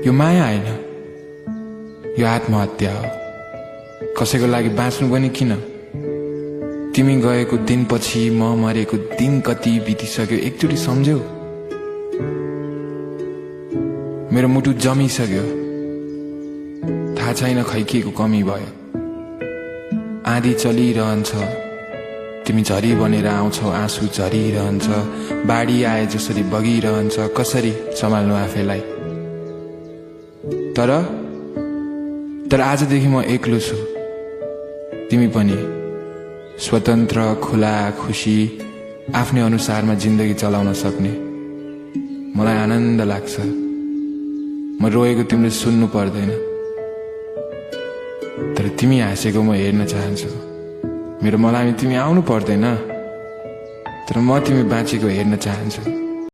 यो माया होइन, यो आत्महत्या हो। कसैको लागि बाँच्नु पनि किन? तिमी गएको दिनपछि म मरेको दिन कति बितिसक्यो एकचोटि सम्झ्यौ? मेरो मुटु जमिसक्यो, थाहा छैन खै के को कमी भयो। आँधी चलिरहन्छ, तिमी झरी बनेर आउँछौ, आँसु झरिरहन्छ, बाढी आए जसरी बगिरहन्छ। कसरी सम्हाल्नु आफैलाई? तर आजदेखि म एक्लो छु। तिमी पनि स्वतन्त्र, खुला, खुसी, आफ्नै अनुसारमा जिन्दगी चलाउन सक्ने। मलाई आनन्द लाग्छ। म रोएको तिमीले सुन्नु पर्दैन, तर तिमी हाँसेको म हेर्न चाहन्छु। मेरो मलामी तिमी आउनु पर्दैन, तर म तिमी बाँचेको हेर्न चाहन्छु।